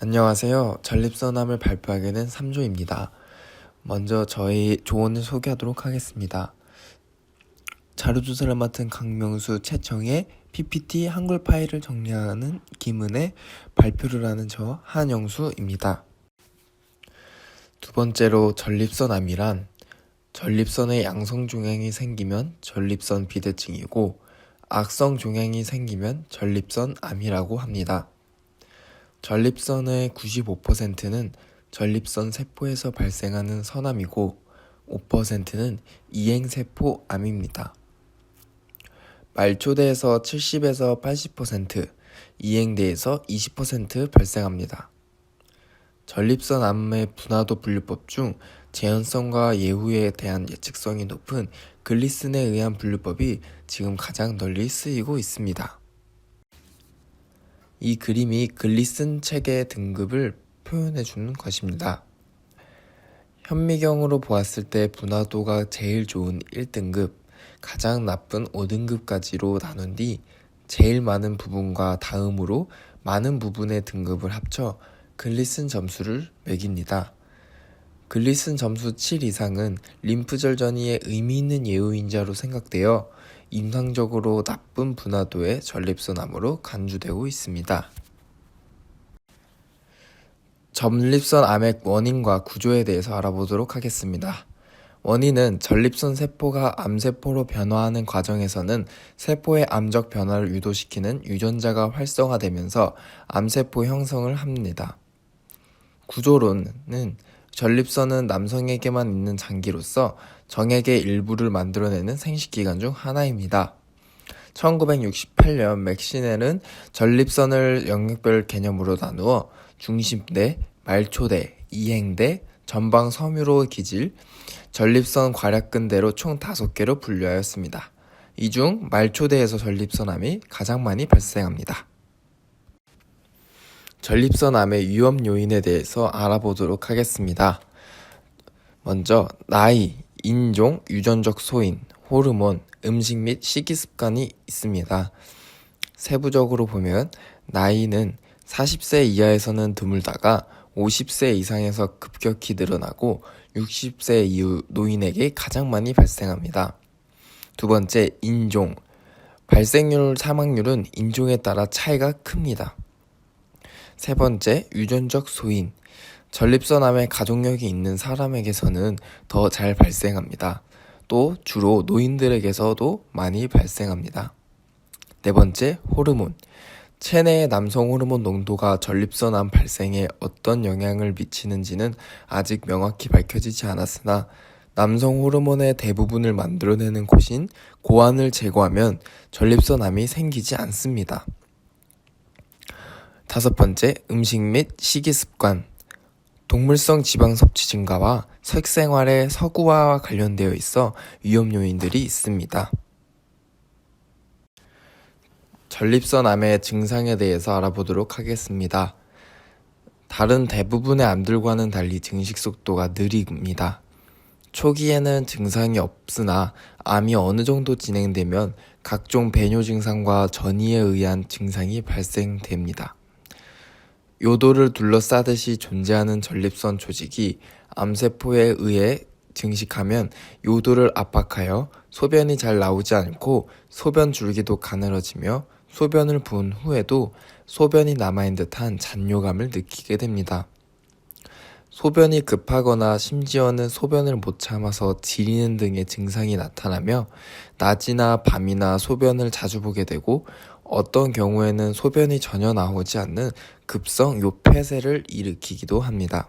안녕하세요. 전립선암을 발표하게 된 3조입니다. 먼저 저희 조언을 소개하도록 하겠습니다. 자료조사를 맡은 강명수, 최청의 PPT 한글 파일을 정리하는 김은혜, 발표를 하는 저 한영수입니다. 두 번째로 전립선암이란 전립선의 양성 종양이 생기면 전립선 비대증이고 악성 종양이 생기면 전립선암이라고 합니다. 전립선의 95%는 전립선 세포에서 발생하는 선암이고 5%는 이행세포암입니다. 말초대에서 70에서 80%, 이행대에서 20% 발생합니다. 전립선암의 분화도 분류법 중 재현성과 예후에 대한 예측성이 높은 글리슨에 의한 분류법이 지금 가장 널리 쓰이고 있습니다. 이 그림이 글리슨 책의 등급을 표현해주는 것입니다. 현미경으로 보았을 때 분화도가 제일 좋은 1등급, 가장 나쁜 5등급까지로 나눈 뒤 제일 많은 부분과 다음으로 많은 부분의 등급을 합쳐 글리슨 점수를 매깁니다. 글리슨 점수 7 이상은 림프절 전이의 의미 있는 예후인자로 생각되어 임상적으로 나쁜 분화도의 전립선암으로 간주되고 있습니다. 전립선암의 원인과 구조에 대해서 알아보도록 하겠습니다. 원인은 전립선 세포가 암세포로 변화하는 과정에서는 세포의 암적 변화를 유도시키는 유전자가 활성화되면서 암세포 형성을 합니다. 구조론은 전립선은 남성에게만 있는 장기로서 정액의 일부를 만들어내는 생식기관 중 하나입니다. 1968년 맥시넬은 전립선을 영역별 개념으로 나누어 중심대, 말초대, 이행대, 전방 섬유로 기질, 전립선 괄약근대로 총 5개로 분류하였습니다. 이 중 말초대에서 전립선암이 가장 많이 발생합니다. 전립선암의 위험 요인에 대해서 알아보도록 하겠습니다. 먼저 나이, 인종, 유전적 소인, 호르몬, 음식 및 식이습관이 있습니다. 세부적으로 보면 나이는 40세 이하에서는 드물다가 50세 이상에서 급격히 늘어나고 60세 이후 노인에게 가장 많이 발생합니다. 두 번째, 인종. 발생률, 사망률은 인종에 따라 차이가 큽니다. 세 번째, 유전적 소인. 전립선암의 가족력이 있는 사람에게서는 더 잘 발생합니다. 또 주로 노인들에게서도 많이 발생합니다. 네 번째, 호르몬. 체내의 남성 호르몬 농도가 전립선암 발생에 어떤 영향을 미치는지는 아직 명확히 밝혀지지 않았으나 남성 호르몬의 대부분을 만들어내는 곳인 고환을 제거하면 전립선암이 생기지 않습니다. 다섯 번째, 음식 및 식이습관. 동물성 지방 섭취 증가와 식생활의 서구화와 관련되어 있어 위험 요인들이 있습니다. 전립선암의 증상에 대해서 알아보도록 하겠습니다. 다른 대부분의 암들과는 달리 증식 속도가 느립니다. 초기에는 증상이 없으나 암이 어느 정도 진행되면 각종 배뇨 증상과 전이에 의한 증상이 발생됩니다. 요도를 둘러싸듯이 존재하는 전립선 조직이 암세포에 의해 증식하면 요도를 압박하여 소변이 잘 나오지 않고 소변 줄기도 가늘어지며 소변을 부은 후에도 소변이 남아있는 듯한 잔뇨감을 느끼게 됩니다. 소변이 급하거나 심지어는 소변을 못 참아서 지리는 등의 증상이 나타나며 낮이나 밤이나 소변을 자주 보게 되고 어떤 경우에는 소변이 전혀 나오지 않는 급성 요폐세를 일으키기도 합니다.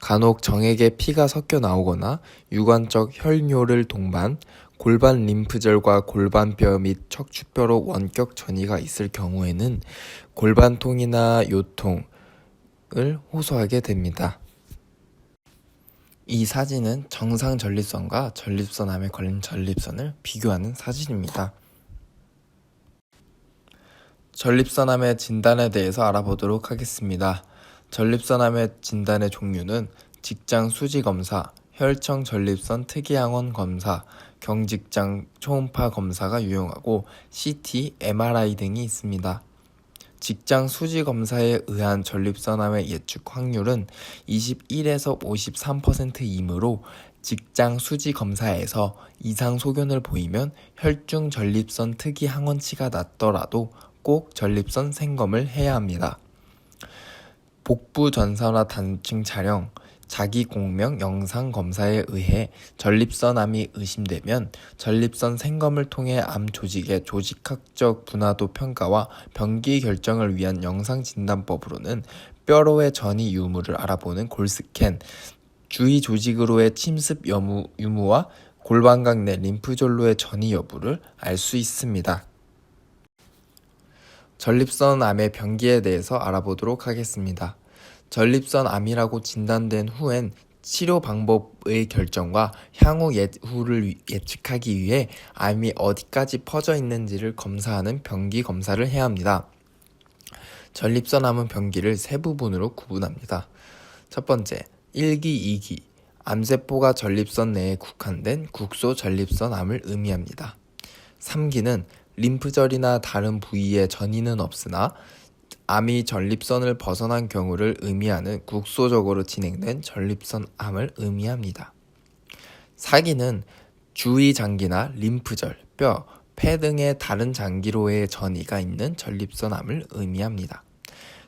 간혹 정액에 피가 섞여 나오거나 유관적 혈뇨를 동반, 골반 림프절과 골반뼈 및 척추뼈로 원격 전이가 있을 경우에는 골반통이나 요통을 호소하게 됩니다. 이 사진은 정상 전립선과 전립선암에 걸린 전립선을 비교하는 사진입니다. 전립선암의 진단에 대해서 알아보도록 하겠습니다. 전립선암의 진단의 종류는 직장 수지검사, 혈청 전립선 특이항원 검사, 경직장 초음파 검사가 유용하고 CT, MRI 등이 있습니다. 직장 수지 검사에 의한 전립선암의 예측 확률은 21에서 53%이므로 직장 수지 검사에서 이상 소견을 보이면 혈중 전립선 특이 항원치가 낮더라도 꼭 전립선 생검을 해야 합니다. 복부 전산화 단층 촬영, 자기 공명 영상 검사에 의해 전립선암이 의심되면 전립선 생검을 통해 암 조직의 조직학적 분화도 평가와 병기 결정을 위한 영상 진단법으로는 뼈로의 전이 유무를 알아보는 골스캔, 주위 조직으로의 침습 유무와 골반각 내 림프절로의 전이 여부를 알 수 있습니다. 전립선 암의 병기에 대해서 알아보도록 하겠습니다. 전립선 암이라고 진단된 후엔 치료 방법의 결정과 향후 예후를 예측하기 위해 암이 어디까지 퍼져 있는지를 검사하는 병기 검사를 해야 합니다. 전립선 암은 병기를 세 부분으로 구분합니다. 첫 번째, 1기, 2기. 암세포가 전립선 내에 국한된 국소 전립선 암을 의미합니다. 3기는 림프절이나 다른 부위에 전이는 없으나 암이 전립선을 벗어난 경우를 의미하는 국소적으로 진행된 전립선 암을 의미합니다. 4기는 주위 장기나 림프절, 뼈, 폐 등의 다른 장기로의 전이가 있는 전립선 암을 의미합니다.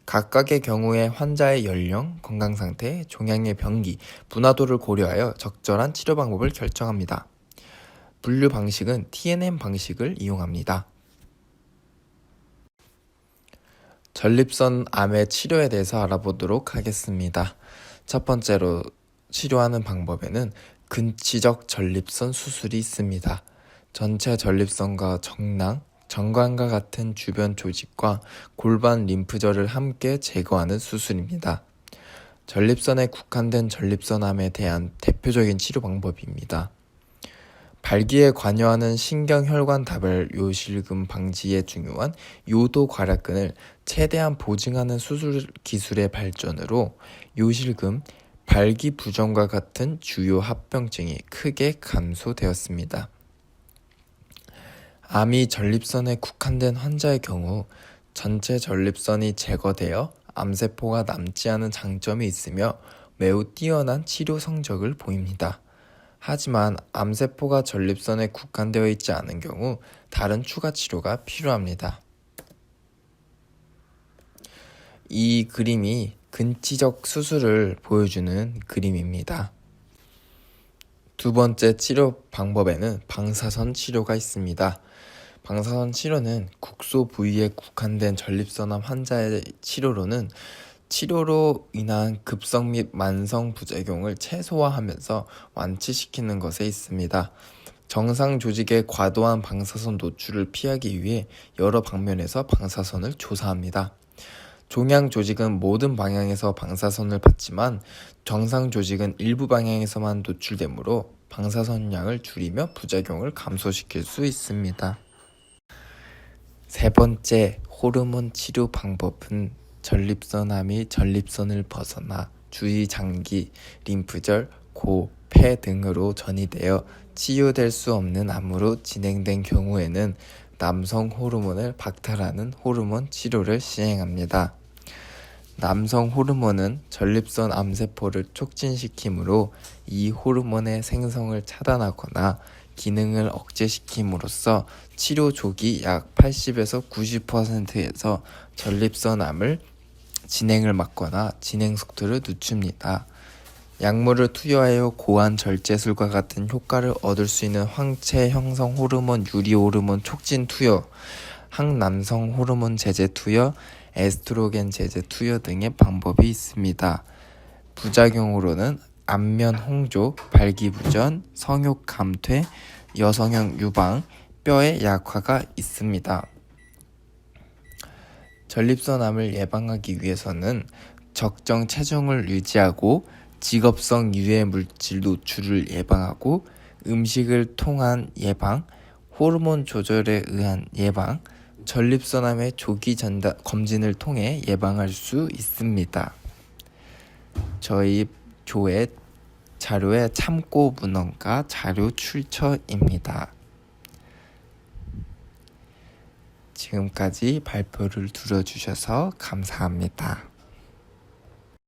각각의 경우에 환자의 연령, 건강상태, 종양의 병기, 분화도를 고려하여 적절한 치료 방법을 결정합니다. 분류 방식은 TNM 방식을 이용합니다. 전립선 암의 치료에 대해서 알아보도록 하겠습니다. 첫 번째로 치료하는 방법에는 근치적 전립선 수술이 있습니다. 전체 전립선과 정낭, 정관과 같은 주변 조직과 골반 림프절을 함께 제거하는 수술입니다. 전립선에 국한된 전립선암에 대한 대표적인 치료 방법입니다. 발기에 관여하는 신경혈관 다발 요실금 방지에 중요한 요도 괄약근을 최대한 보증하는 수술 기술의 발전으로 요실금, 발기 부종과 같은 주요 합병증이 크게 감소되었습니다. 암이 전립선에 국한된 환자의 경우 전체 전립선이 제거되어 암세포가 남지 않은 장점이 있으며 매우 뛰어난 치료 성적을 보입니다. 하지만 암세포가 전립선에 국한되어 있지 않은 경우 다른 추가 치료가 필요합니다. 이 그림이 근치적 수술을 보여주는 그림입니다. 두 번째 치료 방법에는 방사선 치료가 있습니다. 방사선 치료는 국소 부위에 국한된 전립선암 환자의 치료로 인한 급성 및 만성 부작용을 최소화하면서 완치시키는 것에 있습니다. 정상 조직의 과도한 방사선 노출을 피하기 위해 여러 방면에서 방사선을 조사합니다. 종양 조직은 모든 방향에서 방사선을 받지만 정상 조직은 일부 방향에서만 노출되므로 방사선 양을 줄이며 부작용을 감소시킬 수 있습니다. 세 번째 호르몬 치료 방법은 전립선암이 전립선을 벗어나 주위 장기, 림프절, 고, 폐 등으로 전이되어 치유될 수 없는 암으로 진행된 경우에는 남성 호르몬을 박탈하는 호르몬 치료를 시행합니다. 남성 호르몬은 전립선 암세포를 촉진시키므로 이 호르몬의 생성을 차단하거나 기능을 억제시킴으로써 치료 조기 약 80에서 90%에서 전립선암을 진행을 막거나 진행 속도를 늦춥니다. 약물을 투여하여 고환 절제술과 같은 효과를 얻을 수 있는 황체 형성 호르몬 유리 호르몬 촉진 투여, 항남성 호르몬 제제 투여, 에스트로겐 제제 투여 등의 방법이 있습니다. 부작용으로는 안면 홍조, 발기부전, 성욕 감퇴, 여성형 유방, 뼈의 약화가 있습니다. 전립선암을 예방하기 위해서는 적정 체중을 유지하고 직업성 유해 물질 노출을 예방하고 음식을 통한 예방, 호르몬 조절에 의한 예방, 전립선암의 조기 검진을 통해 예방할 수 있습니다. 저희 조의 자료의 참고 문헌과 자료 출처입니다. 지금까지 발표를 들어주셔서 감사합니다.